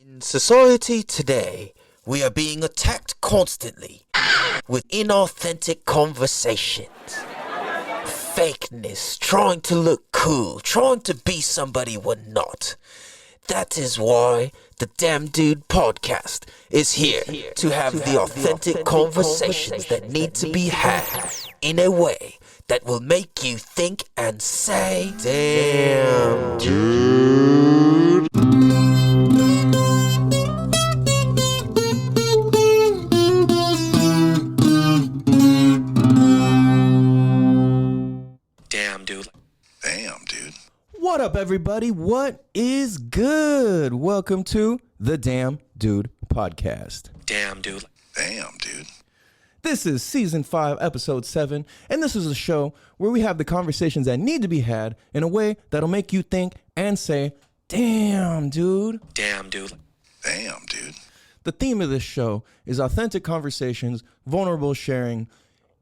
In society today, we are being attacked constantly with inauthentic conversations. Fakeness, trying to look cool, trying to be somebody we're not. That is why the Damn Dude podcast is here to have the authentic conversations that need to be had in a way that will make you think and say, Damn Dude. Damn Dude. Damn, dude. What up, everybody? What is good? Welcome to the Damn Dude podcast. Damn Dude. Damn, dude. This is season 5, episode 7, and this is a show where we have the conversations that need to be had in a way that'll make you think and say, damn, dude. Damn Dude. Damn, dude. The theme of this show is authentic conversations, vulnerable sharing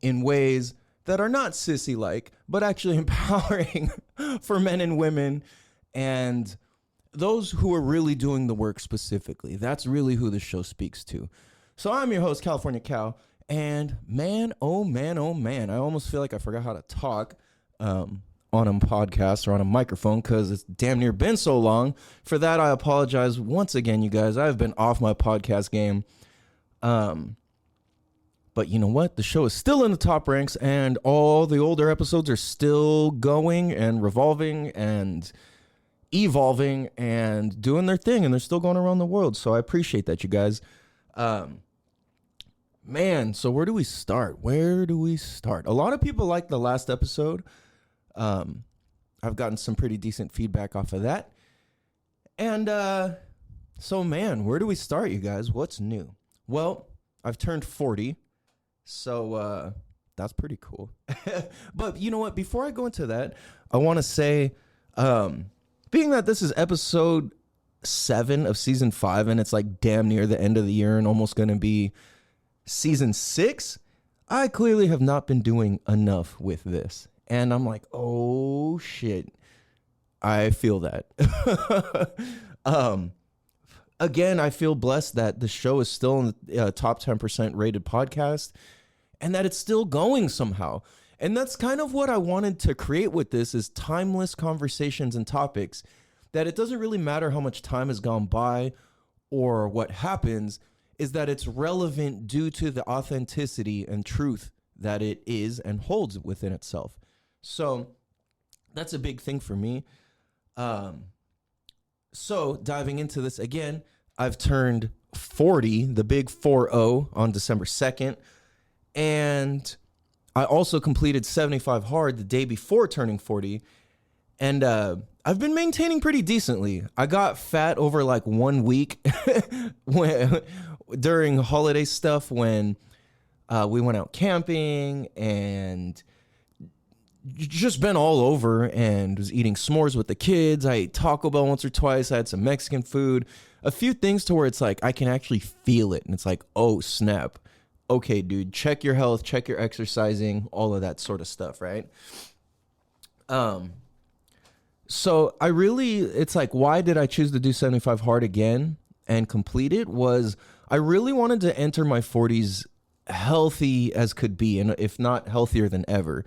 in ways that are not sissy-like, but actually empowering for men and women and those who are really doing the work specifically. That's really who the show speaks to. So I'm your host, California Cal, and man, oh man, I almost feel like I forgot how to talk on a podcast or on a microphone because it's damn near been so long. For that, I apologize once again, you guys. I've been off my podcast game. But you know what? The show is still in the top ranks, and all the older episodes are still going and revolving and evolving and doing their thing, and they're still going around the world. So I appreciate that, you guys. Man, so where do we start? A lot of people liked the last episode. I've gotten some pretty decent feedback off of that. And so, man, where do we start, you guys? What's new? Well, I've turned 40. So that's pretty cool. But you know what? Before I go into that, I want to say, being that this is episode 7 of season 5, and it's like damn near the end of the year and almost going to be season 6, I clearly have not been doing enough with this. And I'm like, oh, shit. I feel that. Again, I feel blessed that the show is still in the top 10% rated podcast and that it's still going somehow. And that's kind of what I wanted to create with this is timeless conversations and topics that it doesn't really matter how much time has gone by or what happens, is that it's relevant due to the authenticity and truth that it is and holds within itself. So that's a big thing for me. So diving into this again, I've turned 40, the big 4-0 on December 2nd. And I also completed 75 hard the day before turning 40. And I've been maintaining pretty decently. I got fat over like 1 week during holiday stuff when we went out camping and just been all over and was eating s'mores with the kids. I ate Taco Bell once or twice. I had some Mexican food, a few things to where it's like, I can actually feel it. And it's like, oh snap. Okay, dude, check your health, check your exercising, all of that sort of stuff. Right. So it's like, why did I choose to do 75 hard again and complete it? Was I really wanted to enter my 40s healthy as could be. And if not healthier than ever.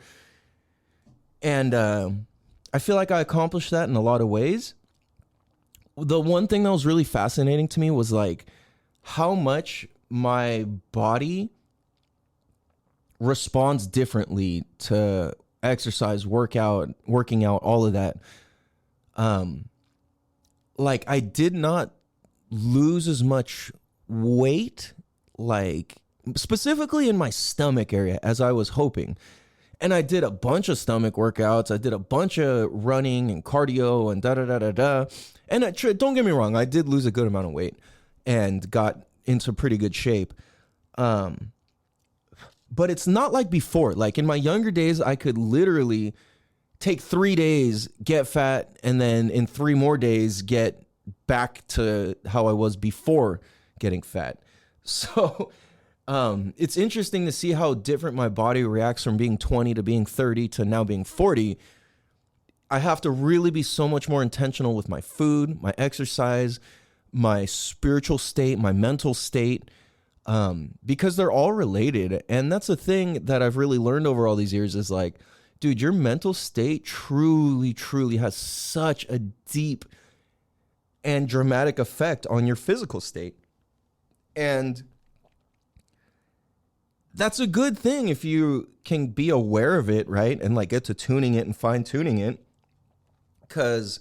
And I feel like I accomplished that in a lot of ways. The one thing that was really fascinating to me was like how much my body responds differently to exercise, working out, all of that. Like I did not lose as much weight, like specifically in my stomach area as I was hoping. And I did a bunch of stomach workouts. I did a bunch of running and cardio and da-da-da-da-da. And don't get me wrong, I did lose a good amount of weight and got into pretty good shape. But it's not like before. Like in my younger days, I could literally take 3 days, get fat, and then in 3 more days, get back to how I was before getting fat. So it's interesting to see how different my body reacts from being 20 to being 30 to now being 40. I have to really be so much more intentional with my food, my exercise, my spiritual state, my mental state, because they're all related. And that's a thing that I've really learned over all these years is like, dude, your mental state truly, truly has such a deep and dramatic effect on your physical state. And that's a good thing if you can be aware of it, right? And like get to tuning it and fine tuning it. Because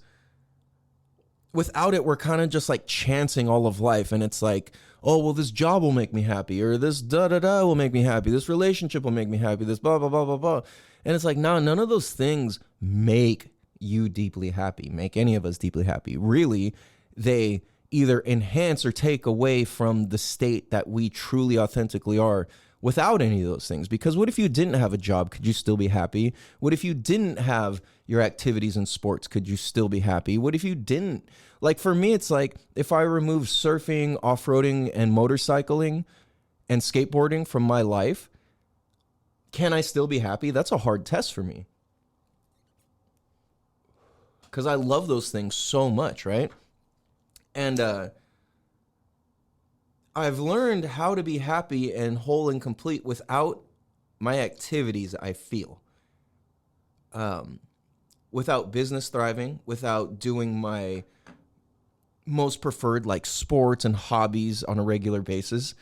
without it, we're kind of just like chancing all of life. And it's like, oh, well, this job will make me happy, or this da-da-da will make me happy. This relationship will make me happy. This blah, blah, blah, blah, blah. And it's like, no, none of those things make you deeply happy, make any of us deeply happy. Really, they either enhance or take away from the state that we truly authentically are without any of those things. Because what if you didn't have a job? Could you still be happy? What if you didn't have your activities in sports? Could you still be happy? What if you didn't? Like for me, it's like if I remove surfing, off-roading, and motorcycling and skateboarding from my life, can I still be happy? That's a hard test for me. Because I love those things so much, right? And I've learned how to be happy and whole and complete without my activities, I feel. Without business thriving, without doing my most preferred like sports and hobbies on a regular basis.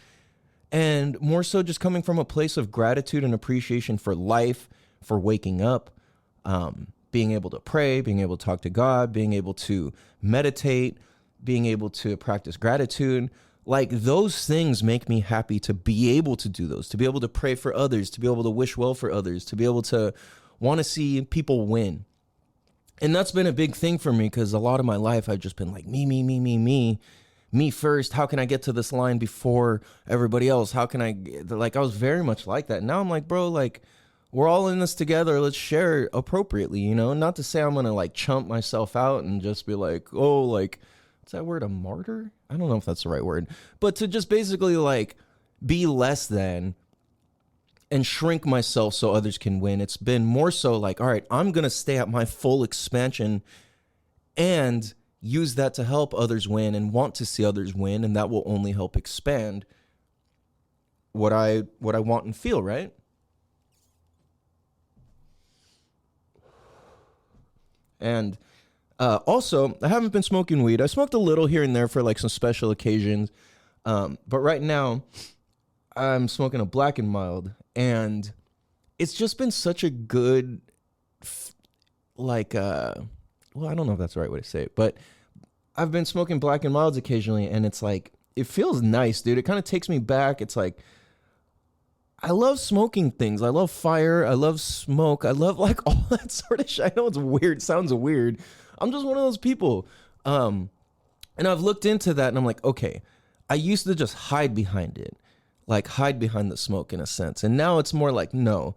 And more so just coming from a place of gratitude and appreciation for life, for waking up, being able to pray, being able to talk to God, being able to meditate, being able to practice gratitude. Like those things make me happy to be able to do those, to be able to pray for others, to be able to wish well for others, to be able to want to see people win. And that's been a big thing for me because a lot of my life I've just been like me first. How can I get to this line before everybody else? How can I, like, I was very much like that. Now I'm like, bro, like, we're all in this together. Let's share appropriately, you know? Not to say I'm going to like chump myself out and just be like, oh, like, what's that word? A martyr? I don't know if that's the right word. But to just basically like be less than and shrink myself so others can win. It's been more so like, all right, I'm going to stay at my full expansion and use that to help others win and want to see others win. And that will only help expand what I want and feel, right? And also, I haven't been smoking weed. I smoked a little here and there for like some special occasions. But right now, I'm smoking a Black and Mild. And it's just been such a good, like, well, I don't know if that's the right way to say it. But I've been smoking Black and Milds occasionally. And it's like, it feels nice, dude. It kind of takes me back. It's like, I love smoking things. I love fire. I love smoke. I love like all that sort of shit. I know it's weird. It sounds weird. I'm just one of those people. And I've looked into that and I'm like, okay, I used to just hide behind it, like hide behind the smoke in a sense. And now it's more like, no,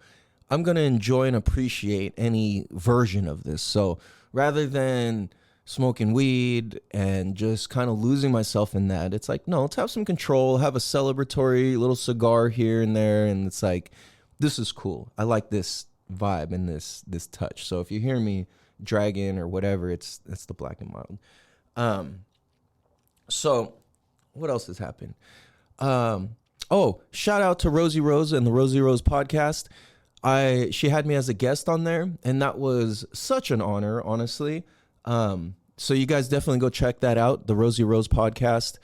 I'm going to enjoy and appreciate any version of this. So rather than smoking weed and just kind of losing myself in that, it's like, no, let's have some control, have a celebratory little cigar here and there. And it's like, this is cool. I like this vibe and this touch. So if you hear me dragging or whatever, it's the Black and Mild. So what else has happened? Oh, shout out to Rosie Rose and the Rosie Rose podcast. She had me as a guest on there, and that was such an honor, honestly. So you guys definitely go check that out, the Rosie Rose podcast.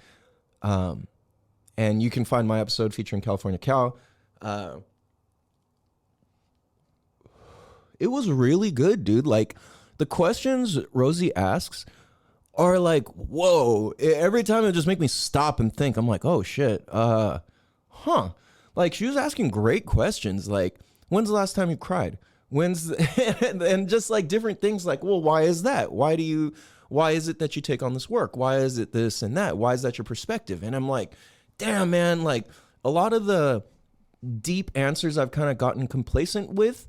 And you can find my episode featuring California Cal. It was really good, dude. Like the questions Rosie asks are like, whoa. Every time it just make me stop and think. I'm like, oh shit. Like she was asking great questions. Like, when's the last time you cried? And just like different things like, well, why is that? Why is it that you take on this work? Why is it this and that? Why is that your perspective? And I'm like, damn, man, like a lot of the deep answers I've kind of gotten complacent with,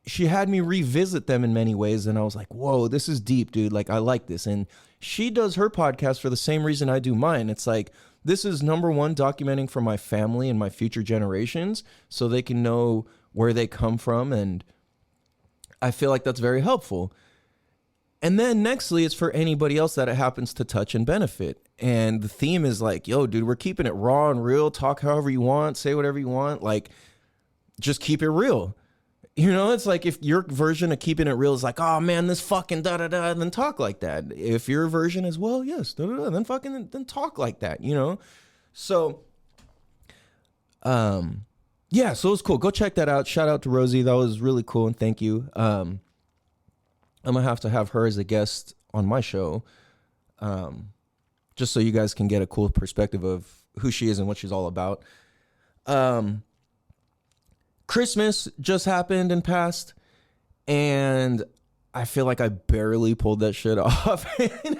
she had me revisit them in many ways. And I was like, whoa, this is deep, dude. Like, I like this. And she does her podcast for the same reason I do mine. It's like, this is number one, documenting for my family and my future generations so they can know where they come from. And I feel like that's very helpful. And then nextly, it's for anybody else that it happens to touch and benefit. and the theme is like, yo, dude, we're keeping it raw and real. Talk however you want, say whatever you want. Like, just keep it real. You know, it's like if your version of keeping it real is like, oh man, this fucking da da da, then talk like that. If your version is, well, yes, da da da, then talk like that, you know? So, yeah, so it was cool. Go check that out. Shout out to Rosie. That was really cool, and thank you. I'm gonna have to have her as a guest on my show, just so you guys can get a cool perspective of who she is and what she's all about. Christmas just happened and passed, and I feel like I barely pulled that shit off. If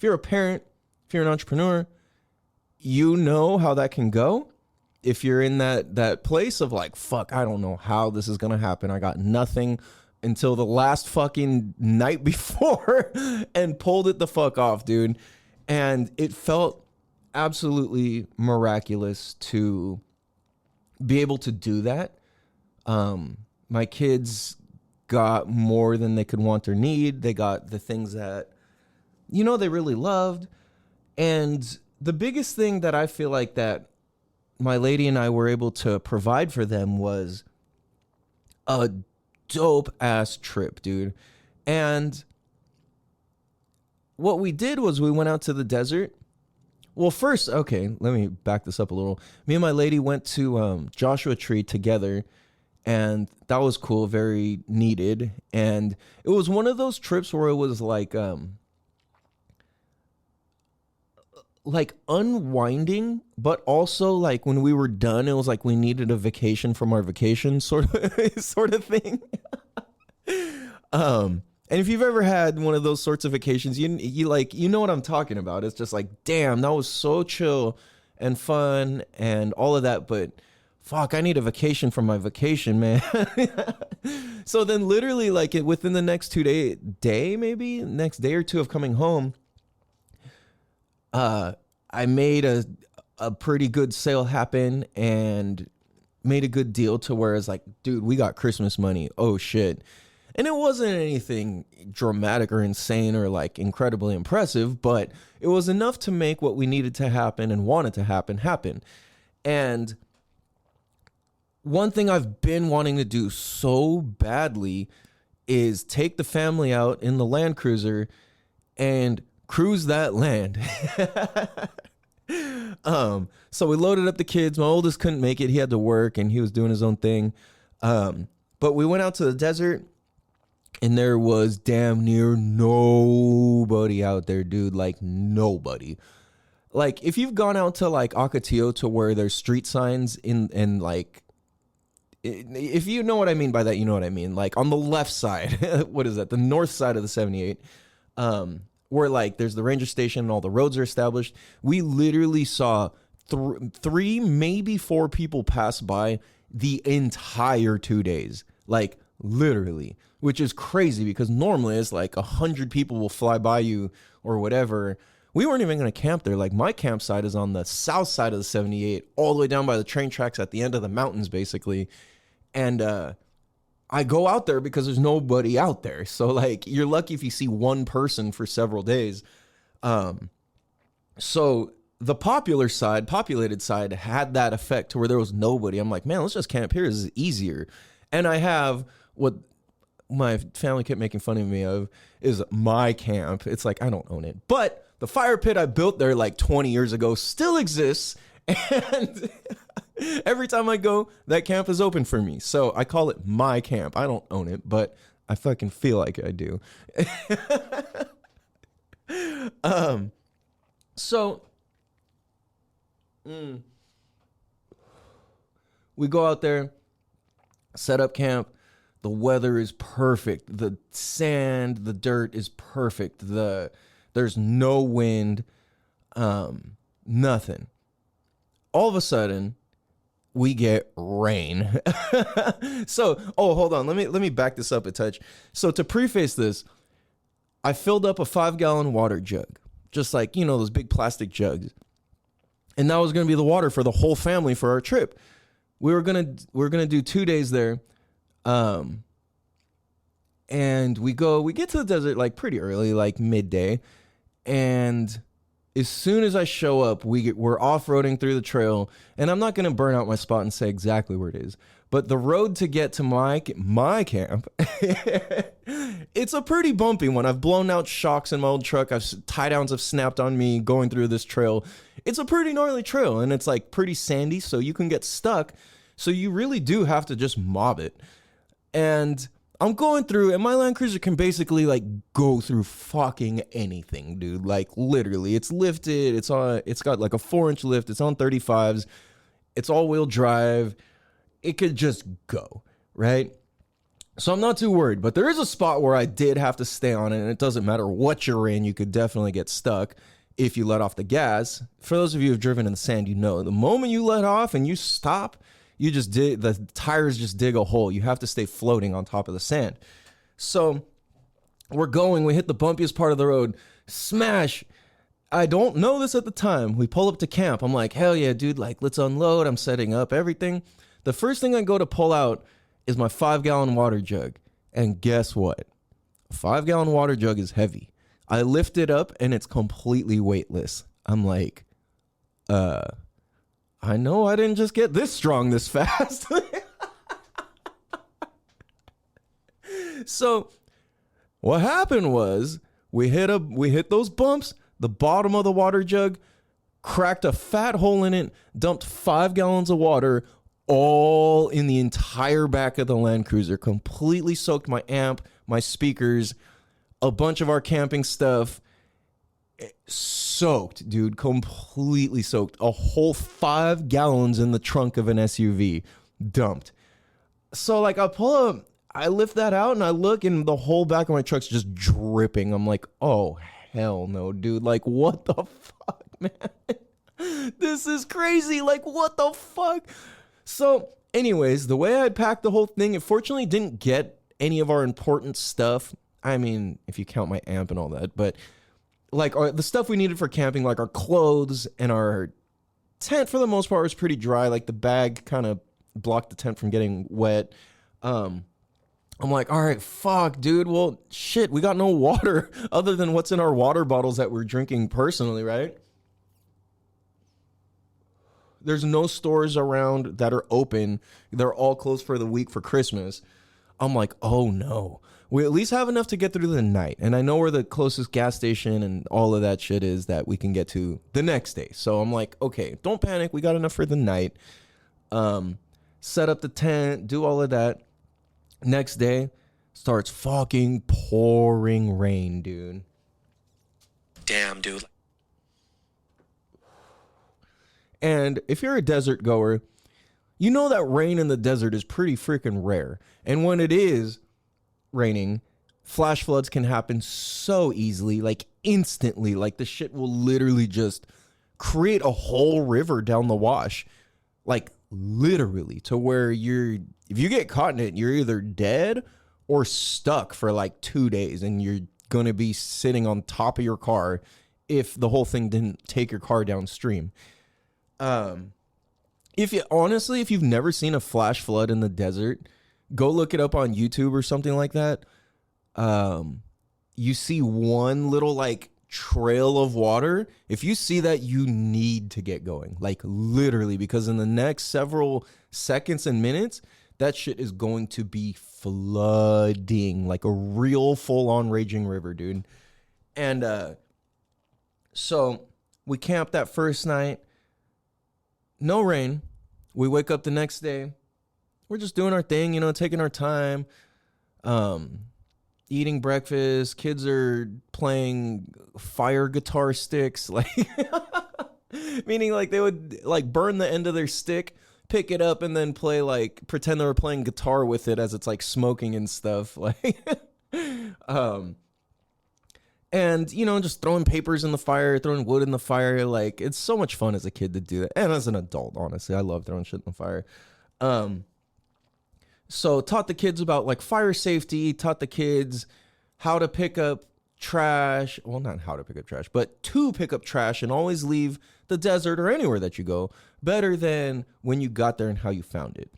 you're a parent, if you're an entrepreneur, you know how that can go. If you're in that place of like, fuck, I don't know how this is going to happen. I got nothing until the last fucking night before and pulled it the fuck off, dude. And it felt absolutely miraculous to be able to do that. My kids got more than they could want or need. They got the things that, you know, they really loved. And the biggest thing that I feel like that my lady and I were able to provide for them was a dope ass trip, dude. And what we did was we went out to the desert. Well, first, okay, let me back this up a little. Me and my lady went to Joshua Tree together, and that was cool, very needed. And it was one of those trips where it was like unwinding, but also like when we were done, it was like we needed a vacation from our vacation, sort of thing. And if you've ever had one of those sorts of vacations, you like, you know what I'm talking about. It's just like, damn, that was so chill and fun and all of that, but fuck, I need a vacation from my vacation, man. So then literally like within the next maybe next day or two of coming home, I made a pretty good sale happen and made a good deal to where it's like, dude, we got Christmas money. Oh shit. And it wasn't anything dramatic or insane or like incredibly impressive, but it was enough to make what we needed to happen and wanted to happen. And one thing I've been wanting to do so badly is take the family out in the Land Cruiser and cruise that land. So we loaded up the kids. My oldest couldn't make it. He had to work and he was doing his own thing. But we went out to the desert and there was damn near nobody out there, dude. Like nobody. Like if you've gone out to like Ocotillo to where there's street signs in like, if you know what I mean by that, you know what I mean. Like on the left side, what is that? The north side of the 78. Where like there's the ranger station and all the roads are established. We literally saw three, maybe four people pass by the entire 2 days. Like literally, which is crazy because normally it's like 100 people will fly by you or whatever. We weren't even going to camp there. Like my campsite is on the south side of the 78, all the way down by the train tracks at the end of the mountains, basically. And, I go out there because there's nobody out there. So like you're lucky if you see one person for several days. So the populated side had that effect to where there was nobody. I'm like, man, let's just camp here. This is easier. And I have what my family kept making fun of me of is my camp. It's like, I don't own it, but the fire pit I built there like 20 years ago still exists. And every time I go, that camp is open for me. So I call it my camp. I don't own it, but I fucking feel like I do. We go out there, set up camp. The weather is perfect. The sand, the dirt is perfect. There's no wind, nothing. All of a sudden, we get rain. So, hold on. Let me back this up a touch. So to preface this, I filled up a 5-gallon water jug, just like, you know, those big plastic jugs. And that was going to be the water for the whole family for our trip. We're going to do 2 days there. And we get to the desert like pretty early, like midday. And as soon as I show up, we're off-roading through the trail. And I'm not going to burn out my spot and say exactly where it is. But the road to get to my camp, it's a pretty bumpy one. I've blown out shocks in my old truck. Tie downs have snapped on me going through this trail. It's a pretty gnarly trail, and it's like pretty sandy, so you can get stuck. So you really do have to just mob it. And I'm going through, and my Land Cruiser can basically like go through fucking anything, dude. Like literally, it's lifted. It's got like a 4-inch lift. It's on 35s. It's all-wheel drive. It could just go, right? So I'm not too worried. But there is a spot where I did have to stay on it, and it doesn't matter what you're in. You could definitely get stuck if you let off the gas. For those of you who've driven in the sand, you know the moment you let off and you stop, the tires just dig a hole. You have to stay floating on top of the sand. So we hit the bumpiest part of the road, smash. I don't know this at the time. We pull up to camp. I'm like, hell yeah, dude, like let's unload. I'm setting up everything. The first thing I go to pull out is my 5-gallon water jug. And guess what? A 5-gallon water jug is heavy. I lift it up and it's completely weightless. I'm like, I know I didn't just get this strong this fast. So what happened was we hit those bumps, the bottom of the water jug cracked a fat hole in it, dumped 5 gallons of water all in the entire back of the Land Cruiser, completely soaked my amp, my speakers, a bunch of our camping stuff. Soaked, dude, completely soaked. A whole 5 gallons in the trunk of an SUV dumped. So like I pull up, I lift that out and I look and the whole back of my truck's just dripping. I'm like, oh hell no, dude. Like what the fuck, man? This is crazy. Like what the fuck? So anyways, the way I packed the whole thing, it fortunately didn't get any of our important stuff. I mean, if you count my amp and all that, but like the stuff we needed for camping, like our clothes and our tent for the most part was pretty dry. Like the bag kind of blocked the tent from getting wet. I'm like, all right, fuck, dude. Well, shit, we got no water other than what's in our water bottles that we're drinking personally, right? There's no stores around that are open. They're all closed for the week for Christmas. I'm like, oh no. We at least have enough to get through the night. And I know where the closest gas station and all of that shit is that we can get to the next day. So I'm like, okay, don't panic. We got enough for the night. Set up the tent, do all of that. Next day, starts fucking pouring rain, dude. Damn, dude. And if you're a desert goer, you know that rain in the desert is pretty freaking rare. And when it is raining, flash floods can happen so easily, like instantly. Like the shit will literally just create a whole river down the wash. Like literally to where if you get caught in it, you're either dead or stuck for like 2 days and you're going to be sitting on top of your car if the whole thing didn't take your car downstream. If you've never seen a flash flood in the desert, go look it up on YouTube or something like that. You see one little like trail of water. If you see that, you need to get going, like literally, because in the next several seconds and minutes, that shit is going to be flooding like a real full-on raging river, dude. And so we camped that first night. No rain. We wake up the next day. We're just doing our thing, taking our time, eating breakfast. Kids are playing fire guitar sticks, like meaning like they would like burn the end of their stick, pick it up, and then play like pretend they were playing guitar with it as it's like smoking and stuff, like and just throwing papers in the fire, throwing wood in the fire. Like it's so much fun as a kid to do that, and as an adult, honestly, I love throwing shit in the fire. So taught the kids about like fire safety, taught the kids how to pick up trash. Well, not how to pick up trash, but to pick up trash and always leave the desert or anywhere that you go better than when you got there and how you found it.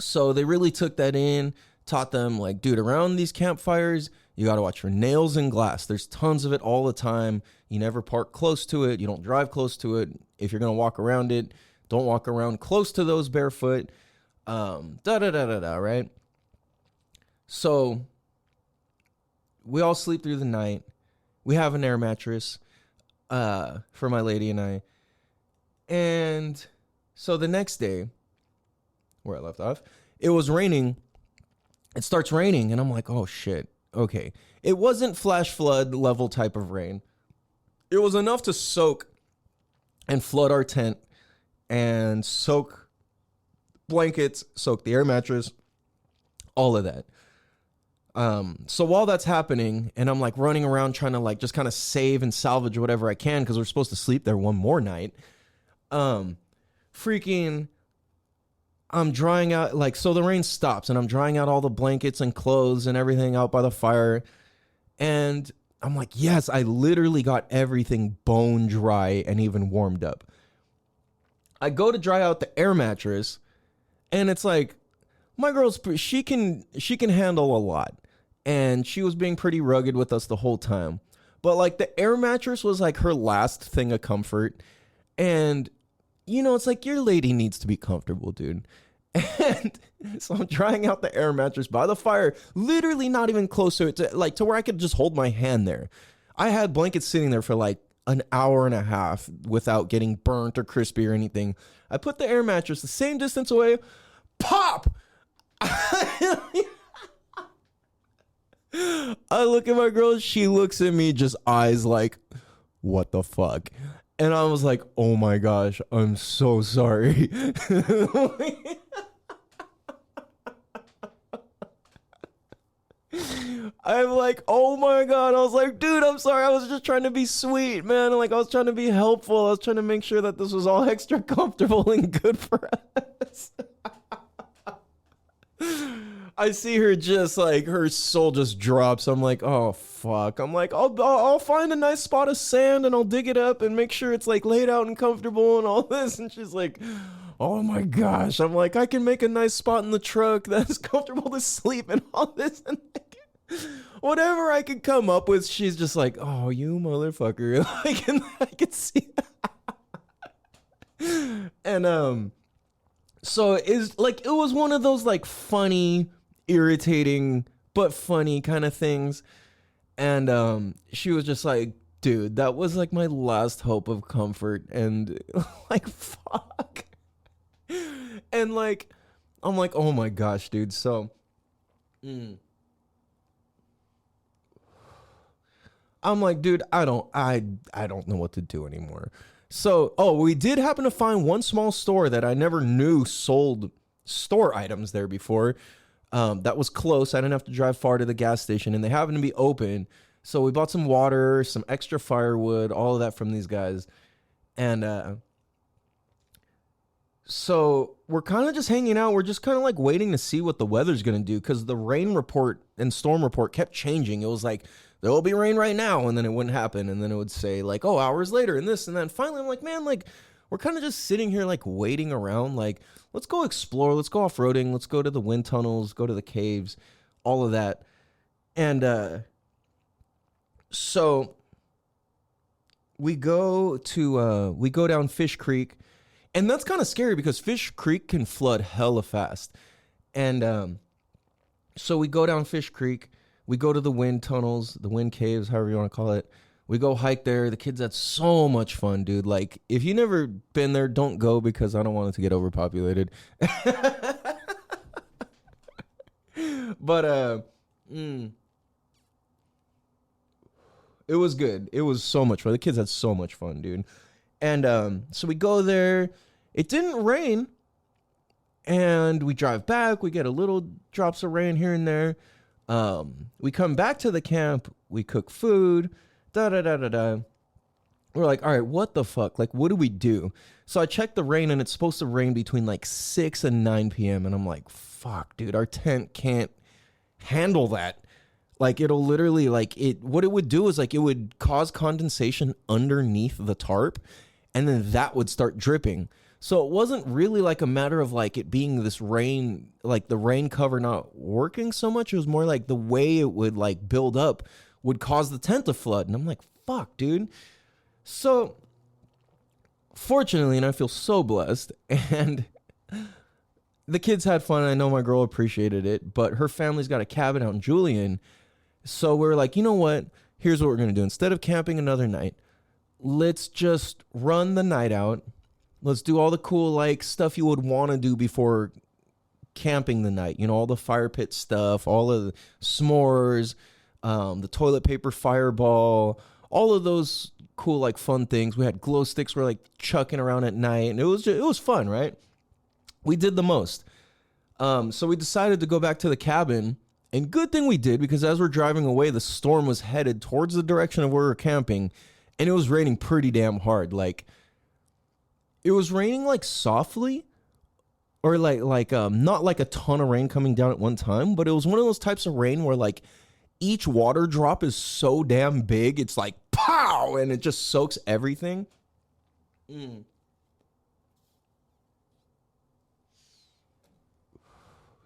So they really took that in, Taught them, like, dude, around these campfires, you got to watch for nails and glass. There's tons of it all the time. You never park close to it. You don't drive close to it. If you're going to walk around it, don't walk around close to those barefoot. Right? So we all sleep through the night. We have an air mattress for my lady and I. And so the next day, where I left off, it was raining. It starts raining, and I'm like, oh, shit. Okay. It wasn't flash flood level type of rain. It was enough to soak and flood our tent and soak blankets, soak the air mattress, all of that. So while that's happening, and I'm like running around trying to like just kind of save and salvage whatever I can because we're supposed to sleep there one more night, I'm drying out, like, so the rain stops and I'm drying out all the blankets and clothes and everything out by the fire. And I'm like, yes, I literally got everything bone dry and even warmed up. I go to dry out the air mattress, and it's like, my girl's, she can handle a lot. And she was being pretty rugged with us the whole time. But like the air mattress was like her last thing of comfort. And you know, it's like, your lady needs to be comfortable, dude. And so I'm trying out the air mattress by the fire, literally not even close to it, to where I could just hold my hand there. I had blankets sitting there for like an hour and a half without getting burnt or crispy or anything. I put the air mattress the same distance away. Pop! I look at my girl. She looks at me, just eyes like, what the fuck? And I was like, oh my gosh, I'm so sorry. I'm like, oh my God. I was like, dude, I'm sorry. I was just trying to be sweet, man. Like, I was trying to be helpful. I was trying to make sure that this was all extra comfortable and good for us. I see her just like, her soul just drops. I'm like, oh fuck. I'm like, I'll find a nice spot of sand and I'll dig it up and make sure it's like laid out and comfortable and all this. And she's like, oh my gosh. I'm like, I can make a nice spot in the truck that's comfortable to sleep and all this. And like, whatever I could come up with, she's just like, oh, you motherfucker. I can see that. And so it's like, it was one of those like funny, irritating but funny kind of things. And she was just like, dude, that was like my last hope of comfort. And like, fuck. And like, I'm like, oh my gosh, dude. So I'm like, dude, I don't know what to do anymore. So, we did happen to find one small store that I never knew sold store items there before. That was close. I didn't have to drive far to the gas station, and they happened to be open. So we bought some water, some extra firewood, all of that from these guys. And so we're kind of just hanging out. We're just kind of like waiting to see what the weather's going to do, because the rain report and storm report kept changing. It was like, there will be rain right now, and then it wouldn't happen. And then it would say like, oh, hours later and this and then finally I'm like, man, like, we're kind of just sitting here like waiting around. Like, let's go explore. Let's go off-roading. Let's go to the wind tunnels, go to the caves, all of that. And so we go down Fish Creek. And that's kind of scary because Fish Creek can flood hella fast. And so we go down Fish Creek. We go to the wind tunnels, the wind caves, however you want to call it. We go hike there. The kids had so much fun, dude. Like, if you've never been there, don't go, because I don't want it to get overpopulated. But it was good. It was so much fun. The kids had so much fun, dude. And so we go there. It didn't rain. And we drive back. We get a little drops of rain here and there. We come back to the camp. We cook food. We're like, all right, what the fuck? Like, what do we do? So I checked the rain, and it's supposed to rain between like 6 and 9 p.m. And I'm like, fuck, dude, our tent can't handle that. Like, it'll literally, like, what it would do is, like, it would cause condensation underneath the tarp, and then that would start dripping. So it wasn't really like a matter of like it being this rain, like the rain cover not working so much. It was more like the way it would like build up would cause the tent to flood. And I'm like, fuck, dude. So fortunately, and I feel so blessed, and the kids had fun. I know my girl appreciated it, but her family's got a cabin out in Julian. So we're like, you know what? Here's what we're going to do. Instead of camping another night, let's just run the night out. Let's do all the cool, like, stuff you would want to do before camping the night. You know, all the fire pit stuff, all of the s'mores, the toilet paper fireball, all of those cool, like, fun things. We had glow sticks we're, like, chucking around at night, and it was fun, right? We did the most. So we decided to go back to the cabin, and good thing we did, because as we're driving away, the storm was headed towards the direction of where we were camping, and it was raining pretty damn hard. Like, it was raining like softly, or like not like a ton of rain coming down at one time, but it was one of those types of rain where like each water drop is so damn big, it's like pow, and it just soaks everything.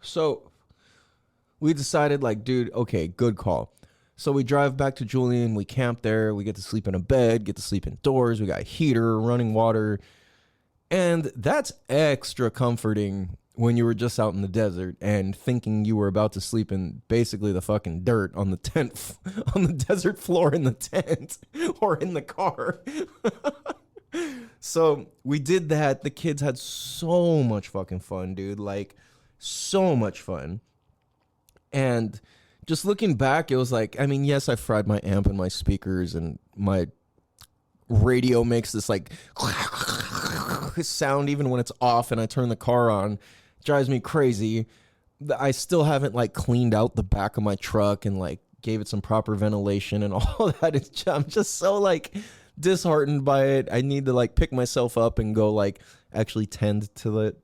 So we decided, like, dude, okay, good call. So we drive back to Julian, we camp there, we get to sleep in a bed, get to sleep indoors, we got a heater, running water. And that's extra comforting when you were just out in the desert and thinking you were about to sleep in basically the fucking dirt on the tent, on the desert floor in the tent or in the car. So we did that. The kids had so much fucking fun, dude. Like, so much fun. And just looking back, it was like, I mean, yes, I fried my amp and my speakers, and my radio makes this like sound even when it's off and I turn the car on. Drives me crazy. I still haven't like cleaned out the back of my truck and like gave it some proper ventilation and all that. I'm just so like disheartened by it. I need to like pick myself up and go like actually tend to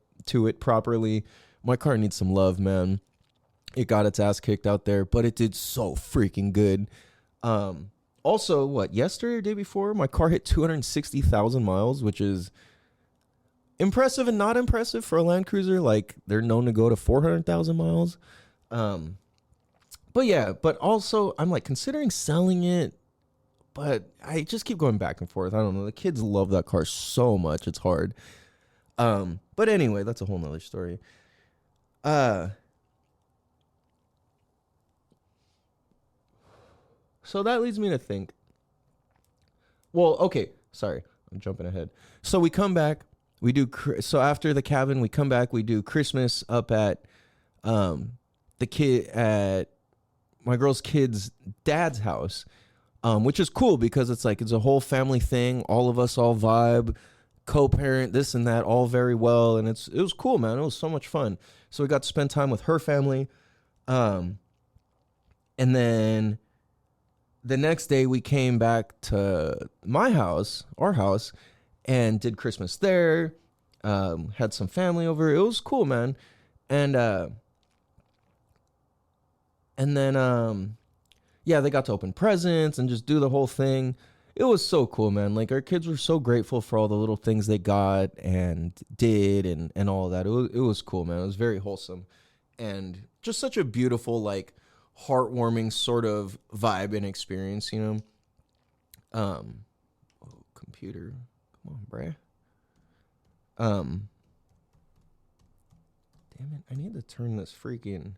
it properly. My car needs some love, man. It got its ass kicked out there, but it did so freaking good. Also, what, yesterday or day before, my car hit 260,000 miles, which is impressive and not impressive for a Land Cruiser. Like, they're known to go to 400,000 miles. But yeah, but also I'm like considering selling it, but I just keep going back and forth. I don't know. The kids love that car so much. It's hard. But anyway, that's a whole nother story. So that leads me to think, well, okay, sorry, I'm jumping ahead. So we come back, so after the cabin, we come back, we do Christmas up at my girl's kid's dad's house, which is cool because it's like, it's a whole family thing. All of us all vibe, co-parent, this and that, all very well. And it was cool, man. It was so much fun. So we got to spend time with her family. And then the next day we came back to our house, and did Christmas there. Had some family over. It was cool, man. And then yeah, they got to open presents and just do the whole thing. It was so cool, man. Like, our kids were so grateful for all the little things they got and did and all of that. It was cool, man. It was very wholesome and just such a beautiful, like, heartwarming sort of vibe and experience, you know? Oh, computer. Come on, bruh. Damn it. I need to turn this freaking,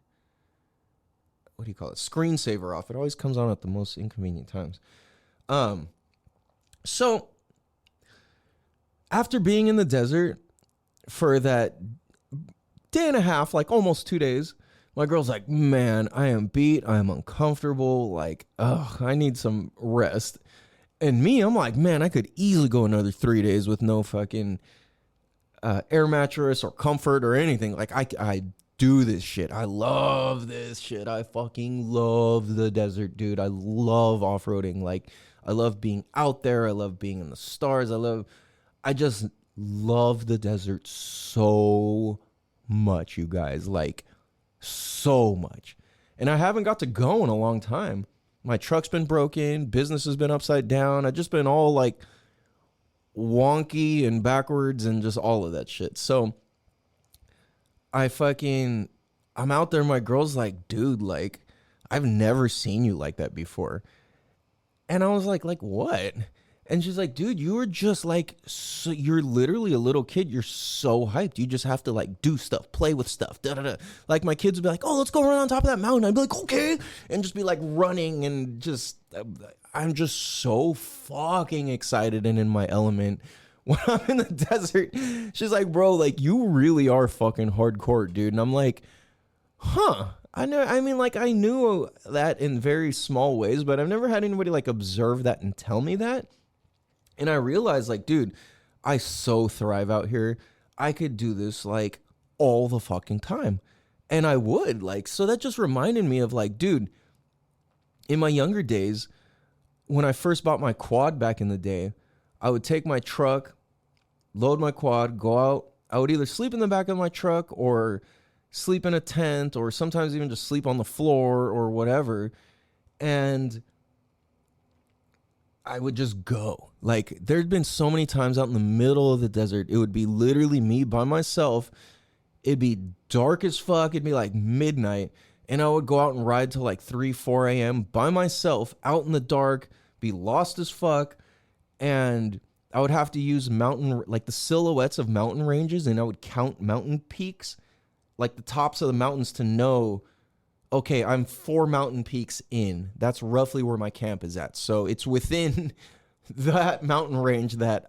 what do you call it? Screensaver off. It always comes on at the most inconvenient times. So after being in the desert for that day and a half, like almost 2 days, my girl's like, man, I am beat. I am uncomfortable. Like, I need some rest. And me, I'm like, man, I could easily go another 3 days with no fucking air mattress or comfort or anything. Like, I do this shit. I love this shit. I fucking love the desert, dude. I love off-roading. Like, I love being out there. I love being in the stars. I just love the desert so much, you guys. Like, so much. And I haven't got to go in a long time. My truck's been broken. Business has been upside down. I've just been all like wonky and backwards and just all of that shit. So I'm out there. My girl's like, dude, like, I've never seen you like that before. And I was like what? And she's like, dude, you were just like, so you're literally a little kid. You're so hyped. You just have to like do stuff, play with stuff. Da, da, da. Like my kids would be like, oh, let's go run on top of that mountain. I'd be like, okay. And just be like running and just, I'm just so fucking excited and in my element when I'm in the desert. She's like, bro, like you really are fucking hardcore, dude. And I'm like, huh. I knew that in very small ways, but I've never had anybody like observe that and tell me that. And I realized, like, dude, I so thrive out here. I could do this like all the fucking time. And I would, like, so that just reminded me of like, dude, in my younger days, when I first bought my quad back in the day, I would take my truck, load my quad, go out. I would either sleep in the back of my truck or sleep in a tent or sometimes even just sleep on the floor or whatever. And I would just go. Like, there'd been so many times out in the middle of the desert, it would be literally me by myself. It'd be dark as fuck. It'd be like midnight. And I would go out and ride till like 3, 4 a.m. by myself out in the dark, be lost as fuck. And I would have to use like the silhouettes of mountain ranges, and I would count mountain peaks, like the tops of the mountains, to know, okay, I'm 4 mountain peaks in. That's roughly where my camp is at. So it's within that mountain range that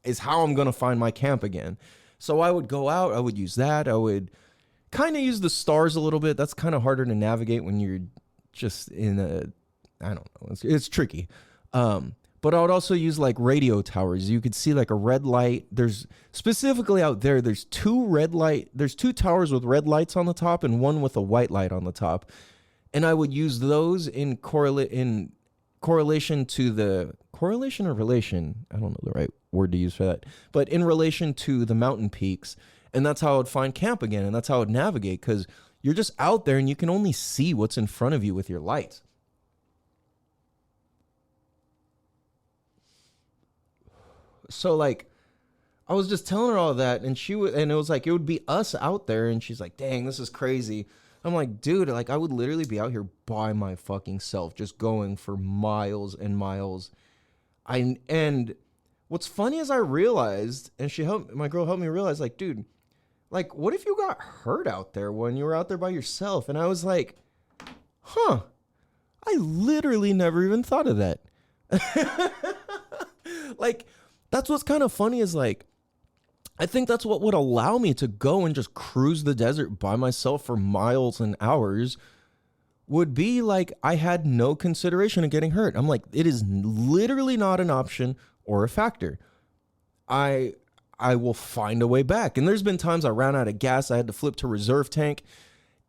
is how I'm going to find my camp again. So I would go out. I would use that. I would kind of use the stars a little bit. That's kind of harder to navigate when you're just in I don't know. It's tricky. But I would also use like radio towers. You could see like a red light. There's specifically out there, there's 2 towers with red lights on the top and one with a white light on the top. And I would use those in correlation to the correlation or relation. I don't know the right word to use for that, but in relation to the mountain peaks. And that's how I would find camp again. And that's how I would navigate, because you're just out there and you can only see what's in front of you with your lights. So like, I was just telling her all that, and and it was like, it would be us out there, and she's like, dang, this is crazy. I'm like, dude, like I would literally be out here by my fucking self, just going for miles and miles. And what's funny is I realized, and my girl helped me realize, like, dude, like, what if you got hurt out there when you were out there by yourself? And I was like, huh, I literally never even thought of that. Like, that's what's kind of funny is like, I think that's what would allow me to go and just cruise the desert by myself for miles and hours, would be like, I had no consideration of getting hurt. I'm like, it is literally not an option or a factor. I will find a way back. And there's been times I ran out of gas. I had to flip to reserve tank.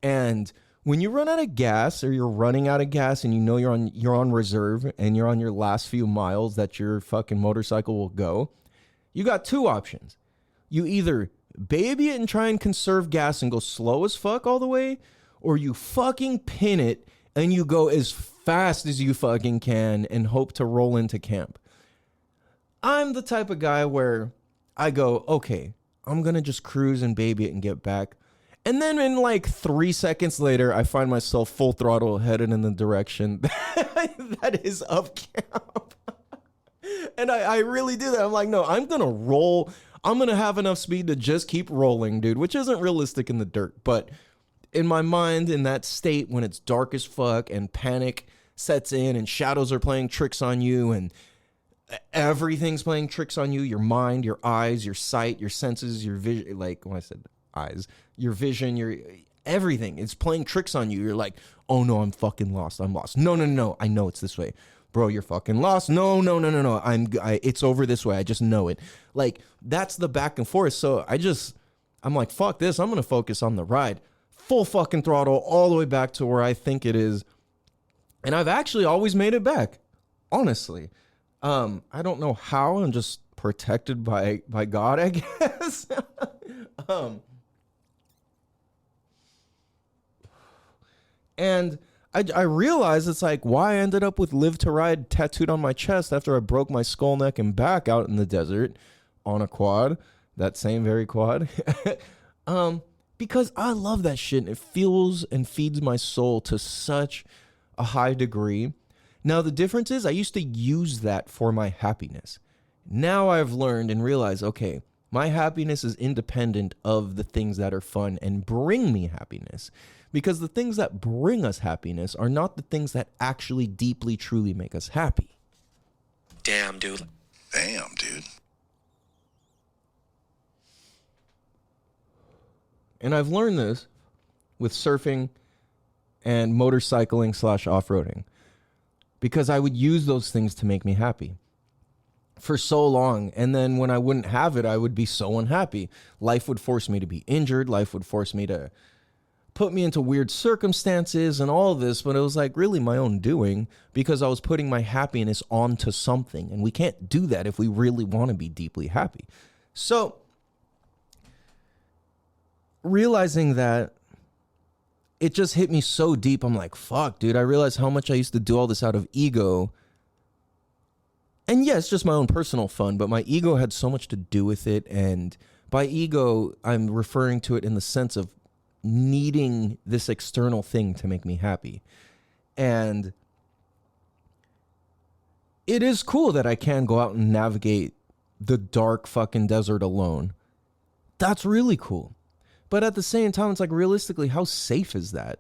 And when you run out of gas, or you're running out of gas, and you know you're on reserve and you're on your last few miles that your fucking motorcycle will go, you got 2 options. You either baby it and try and conserve gas and go slow as fuck all the way, or you fucking pin it and you go as fast as you fucking can and hope to roll into camp. I'm the type of guy where I go, okay, I'm going to just cruise and baby it and get back. And then in like 3 seconds later, I find myself full throttle headed in the direction that is up camp. And I really do that. I'm like, no, I'm going to roll. I'm going to have enough speed to just keep rolling, dude, which isn't realistic in the dirt. But in my mind, in that state when it's dark as fuck and panic sets in and shadows are playing tricks on you and everything's playing tricks on you, your mind, your eyes, your sight, your senses, your vision, like when I said eyes, your vision, your everything, it's playing tricks on you. You're like, oh no, I'm fucking lost. I'm lost. No, I know it's this way. Bro, you're fucking lost. No. It's over this way. I just know it. Like, that's the back and forth. So I'm like, fuck this. I'm going to focus on the ride. Full fucking throttle all the way back to where I think it is. And I've actually always made it back. Honestly. I don't know how. I'm just protected by God, I guess. And I realized it's like why I ended up with Live to Ride tattooed on my chest after I broke my skull, neck, and back out in the desert on a quad, that same very quad. Because I love that shit and it fuels and feeds my soul to such a high degree. Now, the difference is I used to use that for my happiness. Now I've learned and realized, okay, my happiness is independent of the things that are fun and bring me happiness. Because the things that bring us happiness are not the things that actually deeply, truly make us happy. Damn, dude. Damn, dude. And I've learned this with surfing and motorcycling / off-roading. Because I would use those things to make me happy for so long. And then when I wouldn't have it, I would be so unhappy. Life would force me to be injured. Life would force me to put me into weird circumstances and all this, but it was like really my own doing because I was putting my happiness onto something. And we can't do that if we really want to be deeply happy. So realizing that, it just hit me so deep. I'm like, fuck, dude, I realized how much I used to do all this out of ego. And yeah, it's just my own personal fun, but my ego had so much to do with it. And by ego, I'm referring to it in the sense of needing this external thing to make me happy. And it is cool that I can go out and navigate the dark fucking desert alone. That's really cool. But at the same time, it's like, realistically, how safe is that?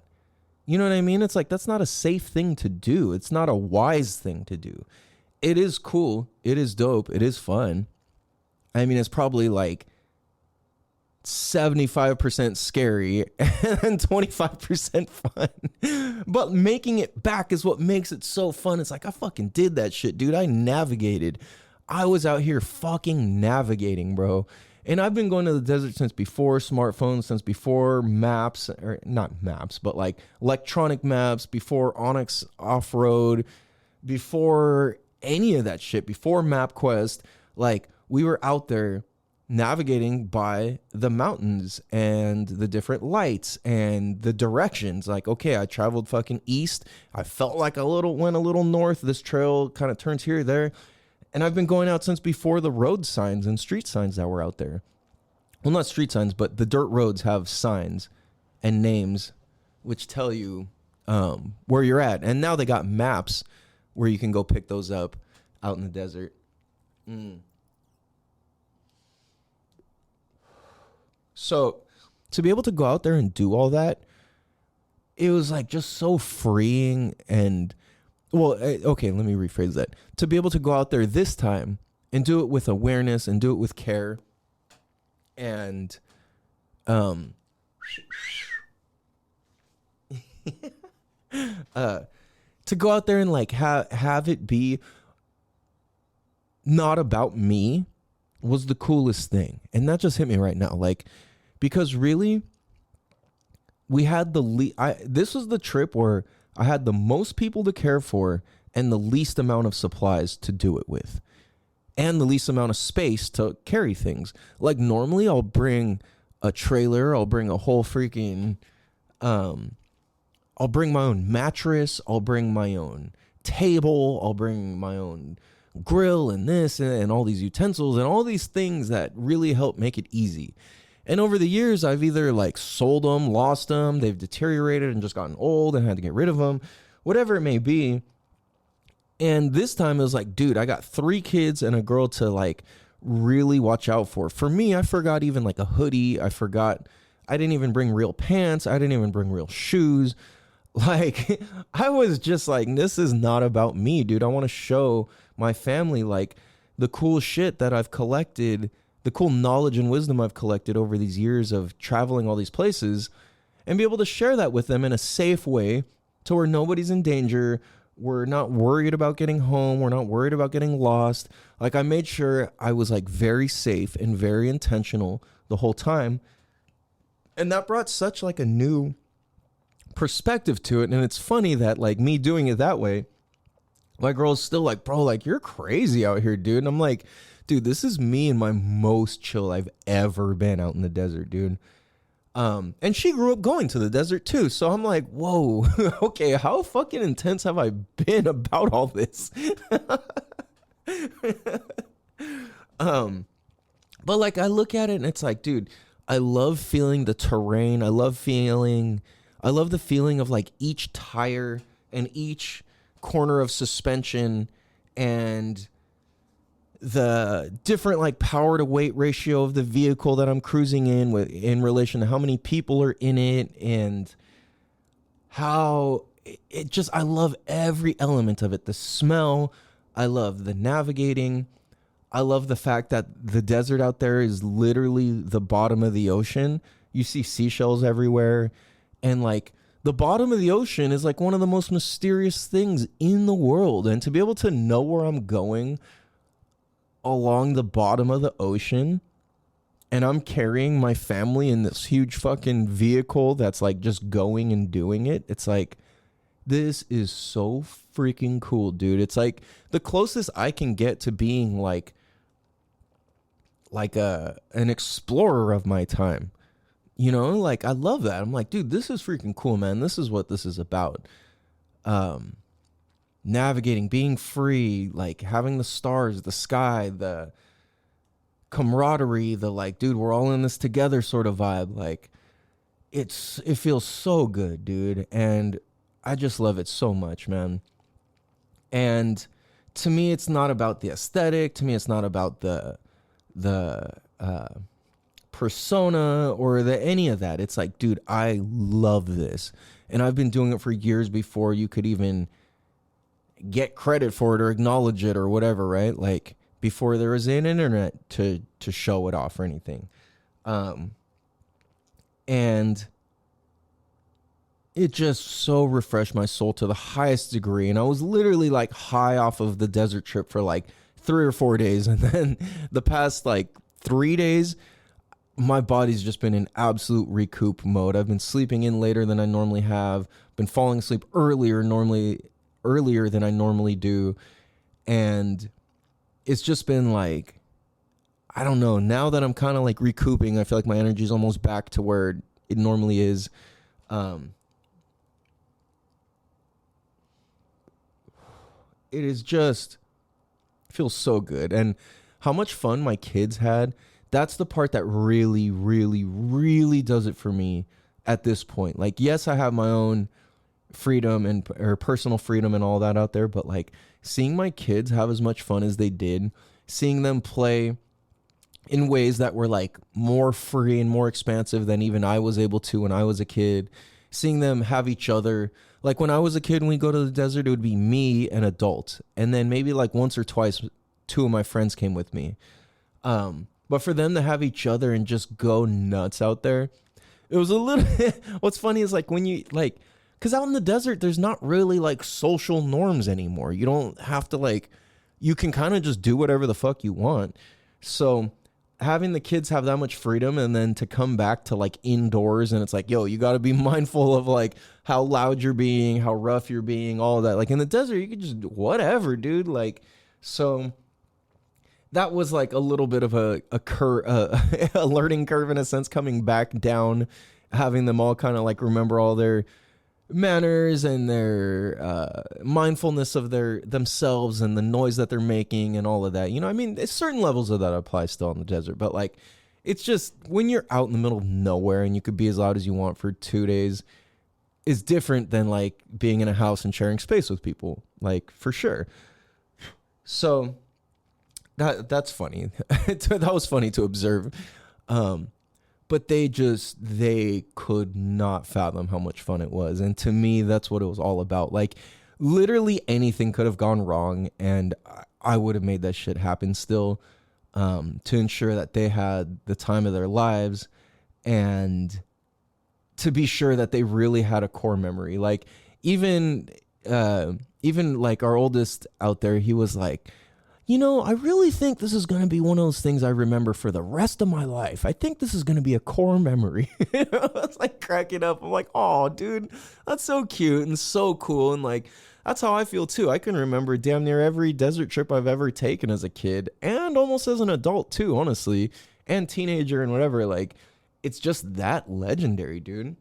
You know what I mean? It's like, that's not a safe thing to do. It's not a wise thing to do. It is cool. It is dope. It is fun. I mean, it's probably like 75% scary and 25% fun. But making it back is what makes it so fun. It's like, I fucking did that shit, dude. I navigated. I was out here fucking navigating, bro. And I've been going to the desert since before smartphones, since before maps, or not maps, but like electronic maps, before Onyx Off-Road, before any of that shit, before MapQuest. Like, we were out there navigating by the mountains and the different lights and the directions. Like, okay, I traveled fucking east. I felt like went a little north. This trail kind of turns here, there. And I've been going out since before the road signs and street signs that were out there. Well, not street signs, but the dirt roads have signs and names which tell you where you're at. And now they got maps where you can go pick those up out in the desert. So to be able to go out there and do all that, it was like just so freeing. And well, okay, let me rephrase that. To be able to go out there this time and do it with awareness and do it with care and to go out there and like have it be not about me was the coolest thing. And that just hit me right now. Like, because really we had this was the trip where I had the most people to care for and the least amount of supplies to do it with. And the least amount of space to carry things. Like, normally I'll bring a trailer, I'll bring a whole freaking, I'll bring my own mattress, I'll bring my own table, I'll bring my own grill and this and all these utensils and all these things that really help make it easy. And over the years, I've either like sold them, lost them, they've deteriorated and just gotten old and had to get rid of them, whatever it may be. And this time it was like, dude, I got 3 kids and a girl to like really watch out for. For me, I forgot even like a hoodie. I didn't even bring real pants. I didn't even bring real shoes. Like, I was just like, this is not about me, dude. I want to show my family like the cool shit that I've collected, the cool knowledge and wisdom I've collected over these years of traveling all these places, and be able to share that with them in a safe way to where nobody's in danger. We're not worried about getting home. We're not worried about getting lost. Like, I made sure I was like very safe and very intentional the whole time. And that brought such like a new perspective to it. And it's funny that like me doing it that way, my girl's still like, bro, like, you're crazy out here, dude. And I'm like, dude, this is me in my most chill I've ever been out in the desert, dude. And she grew up going to the desert too. So I'm like, whoa, okay, how fucking intense have I been about all this? But like I look at it and it's like, dude, I love feeling the terrain. I love the feeling of like each tire and each corner of suspension and the different like power to weight ratio of the vehicle that I'm cruising in with in relation to how many people are in it and how it just, I love every element of it. The smell, I love the navigating. I love the fact that the desert out there is literally the bottom of the ocean. You see seashells everywhere. And like the bottom of the ocean is like one of the most mysterious things in the world. And to be able to know where I'm going along the bottom of the ocean and I'm carrying my family in this huge fucking vehicle that's like just going and doing it. It's like, this is so freaking cool, dude. It's like the closest I can get to being like an explorer of my time. You know, like I love that. I'm like, dude, this is freaking cool, man. This is what this is about. Navigating, being free, like having the stars, the sky, the camaraderie, the like, dude, we're all in this together sort of vibe. Like it feels so good, dude. And I just love it so much, man. And to me, it's not about the aesthetic. To me, it's not about the persona or any of that. It's like, dude, I love this. And I've been doing it for years before you could even get credit for it or acknowledge it or whatever, right? Like before there was an internet to show it off or anything. And it just so refreshed my soul to the highest degree. And I was literally like high off of the desert trip for like 3 or 4 days. And then the past like 3 days, my body's just been in absolute recoup mode. I've been sleeping in later than I normally have, been falling asleep earlier than I normally do. And it's just been like, I don't know, now that I'm kind of like recouping, I feel like my energy is almost back to where it normally is. It is just feels so good. And how much fun my kids had, that's the part that really, really, really does it for me at this point. Like, yes, I have my own freedom and or personal freedom and all that out there, but like seeing my kids have as much fun as they did, seeing them play in ways that were like more free and more expansive than even I was able to when I was a kid, seeing them have each other. Like when I was a kid, when we go to the desert, it would be me, an adult. And then maybe like once or twice, 2 of my friends came with me. But for them to have each other and just go nuts out there, it was a little, what's funny is like when you like, cause out in the desert, there's not really like social norms anymore. You don't have to like, you can kind of just do whatever the fuck you want. So having the kids have that much freedom and then to come back to like indoors and it's like, yo, you got to be mindful of like how loud you're being, how rough you're being, all of that. Like in the desert, you could just whatever, dude. Like, so that was like a little bit of a learning curve in a sense, coming back down, having them all kind of like remember all their manners and their mindfulness of themselves and the noise that they're making and all of that. You know, I mean, certain levels of that apply still in the desert, but like, it's just when you're out in the middle of nowhere and you could be as loud as you want for 2 days is different than like being in a house and sharing space with people, like for sure. So that's funny. That was funny to observe. But they could not fathom how much fun it was. And to me, that's what it was all about. Like literally anything could have gone wrong and I would have made that shit happen still, to ensure that they had the time of their lives and to be sure that they really had a core memory. Like even like our oldest out there, he was like, you know, I really think this is going to be one of those things I remember for the rest of my life. I think this is going to be a core memory. I was like cracking up. I'm like, oh, dude, that's so cute and so cool. And like, that's how I feel too. I can remember damn near every desert trip I've ever taken as a kid and almost as an adult too, honestly, and teenager and whatever. Like it's just that legendary, dude.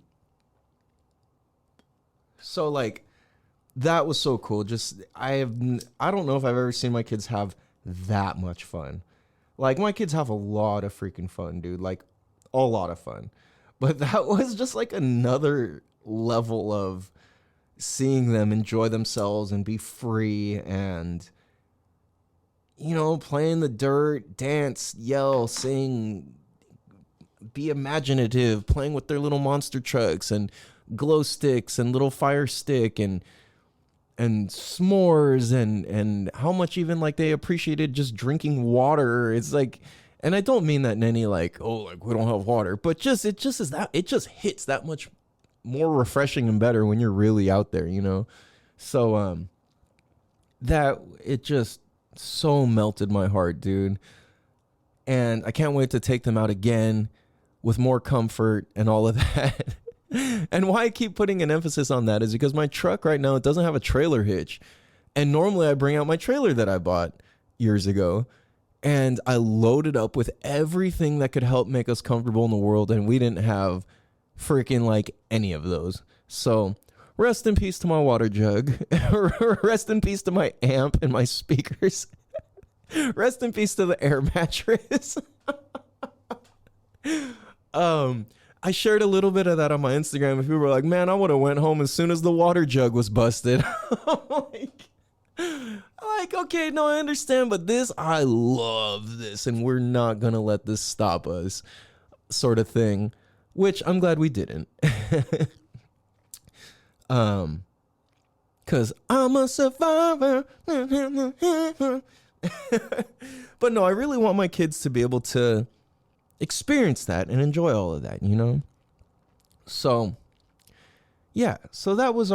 So like, that was so cool. Just I don't know if I've ever seen my kids have that much fun. Like, my kids have a lot of freaking fun, dude. Like, a lot of fun. But that was just like another level of seeing them enjoy themselves and be free and, you know, play in the dirt, dance, yell, sing, be imaginative, playing with their little monster trucks and glow sticks and little fire stick and s'mores and how much even like they appreciated just drinking water. It's like, and I don't mean that in any like, oh, like we don't have water, but just it just is that it just hits that much more refreshing and better when you're really out there, you know. So that it just so melted my heart, dude. And I can't wait to take them out again with more comfort and all of that. And why I keep putting an emphasis on that is because my truck right now, it doesn't have a trailer hitch. And normally I bring out my trailer that I bought years ago and I loaded up with everything that could help make us comfortable in the world. And we didn't have freaking like any of those. So rest in peace to my water jug. Rest in peace to my amp and my speakers. Rest in peace to the air mattress. I shared a little bit of that on my Instagram. If people were like, man, I would have went home as soon as the water jug was busted. like, okay, no, I understand, but this, I love this, and we're not going to let this stop us, sort of thing, which I'm glad we didn't. Because I'm a survivor. But no, I really want my kids to be able to experience that and enjoy all of that, you know? So, yeah. So that was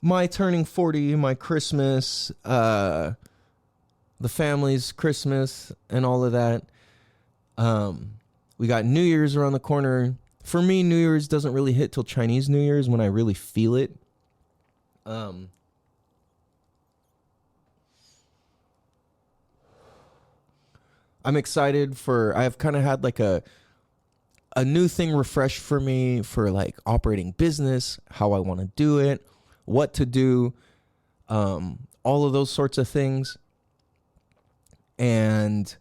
my turning 40, my Christmas, the family's Christmas and all of that. We got New Year's around the corner. For me, New Year's doesn't really hit till Chinese New Year's when I really feel it. I'm excited I've kind of had like a new thing refreshed for me for like operating business, how I want to do it, what to do, all of those sorts of things. And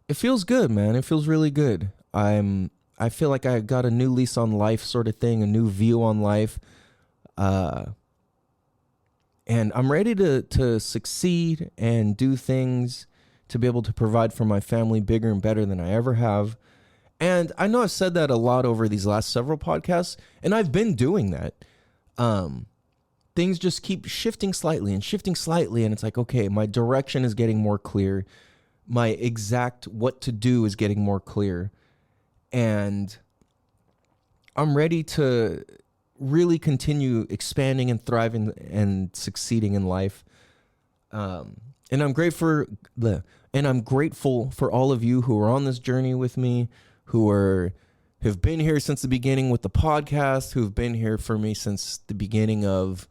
it feels good, man. It feels really good. I feel like I got a new lease on life sort of thing, a new view on life. And I'm ready to succeed and do things to be able to provide for my family bigger and better than I ever have. And I know I've said that a lot over these last several podcasts, and I've been doing that. Things just keep shifting slightly, and it's like, okay, my direction is getting more clear. My exact what to do is getting more clear. And I'm ready to really continue expanding and thriving and succeeding in life. And I'm grateful for all of you who are on this journey with me, who have been here since the beginning with the podcast, who've been here for me since the beginning of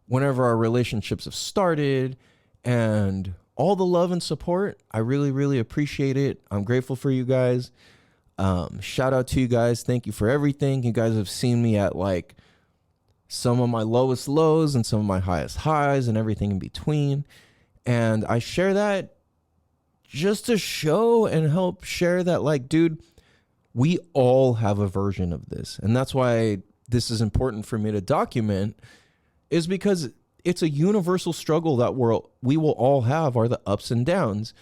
whenever our relationships have started, and all the love and support. I really, really appreciate it. I'm grateful for you guys. Shout out to you guys. Thank you for everything. You guys have seen me at like some of my lowest lows and some of my highest highs and everything in between. And I share that just to show and help share that, like, dude, we all have a version of this. And that's why this is important for me to document, is because it's a universal struggle that we will all have, are the ups and downs.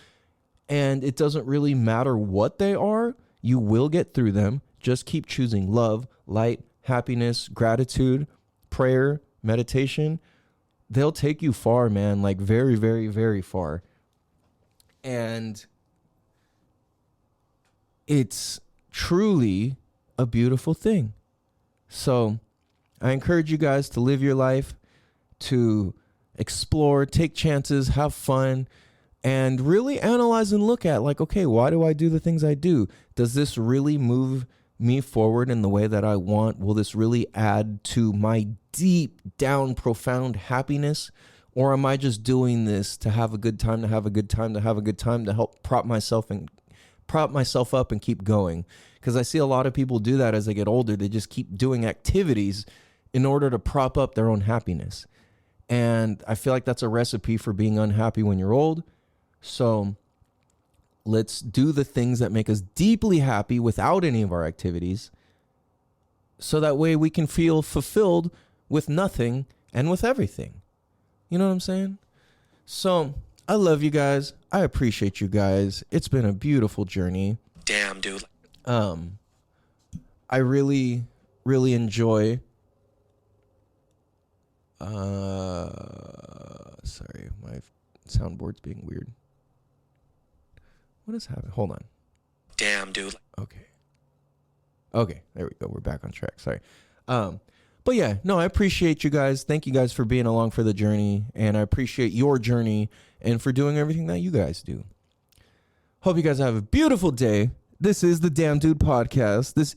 And it doesn't really matter what they are. You will get through them. Just keep choosing love, light, happiness, gratitude, prayer, meditation. They'll take you far, man, like very, very, very far. And it's truly a beautiful thing. So I encourage you guys to live your life, to explore, take chances, have fun, and really analyze and look at, like, okay, why do I do the things I do? Does this really move me forward in the way that I want? Will this really add to my deep down profound happiness? Or am I just doing this to have a good time, to help prop myself and prop myself up and keep going. Because I see a lot of people do that as they get older. They just keep doing activities in order to prop up their own happiness. And I feel like that's a recipe for being unhappy when you're old. So let's do the things that make us deeply happy without any of our activities. So that way we can feel fulfilled with nothing and with everything. You know what I'm saying? So I love you guys. I appreciate you guys. It's been a beautiful journey. Damn, dude. I really, really enjoy. Sorry, my soundboard's being weird. What is happening? Hold on. Damn, dude. Okay, there we go. We're back on track. Sorry. But yeah, no, I appreciate you guys. Thank you guys for being along for the journey, and I appreciate your journey and for doing everything that you guys do. Hope you guys have a beautiful day. This is the Damn Dude Podcast. This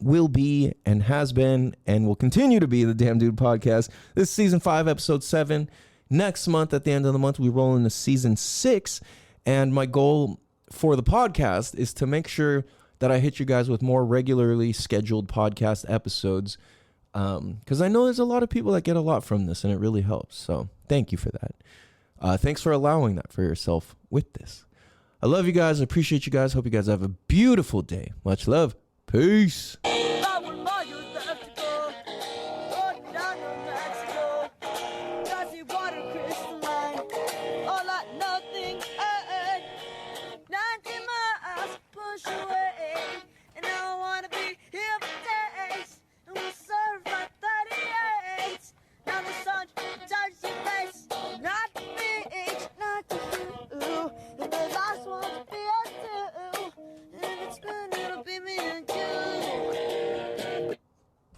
will be, and has been, and will continue to be the Damn Dude Podcast. This is season 5, episode 7. Next month, at the end of the month, we roll into season 6. And my goal for the podcast is to make sure that I hit you guys with more regularly scheduled podcast episodes. Because I know there's a lot of people that get a lot from this, and it really helps. So thank you for that. Thanks for allowing that for yourself with this. I love you guys. I appreciate you guys. Hope you guys have a beautiful day. Much love. Peace.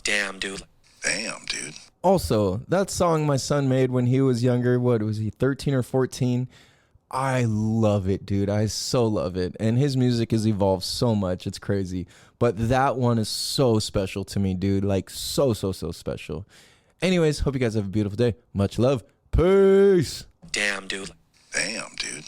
Damn, dude. Damn, dude. Also, that song my son made when he was younger, what was he, 13 or 14? I love it, dude. I so love it. And his music has evolved so much. It's crazy. But that one is so special to me, dude. Like, so special. Anyways, hope you guys have a beautiful day. Much love. Peace. Damn, dude. Damn, dude.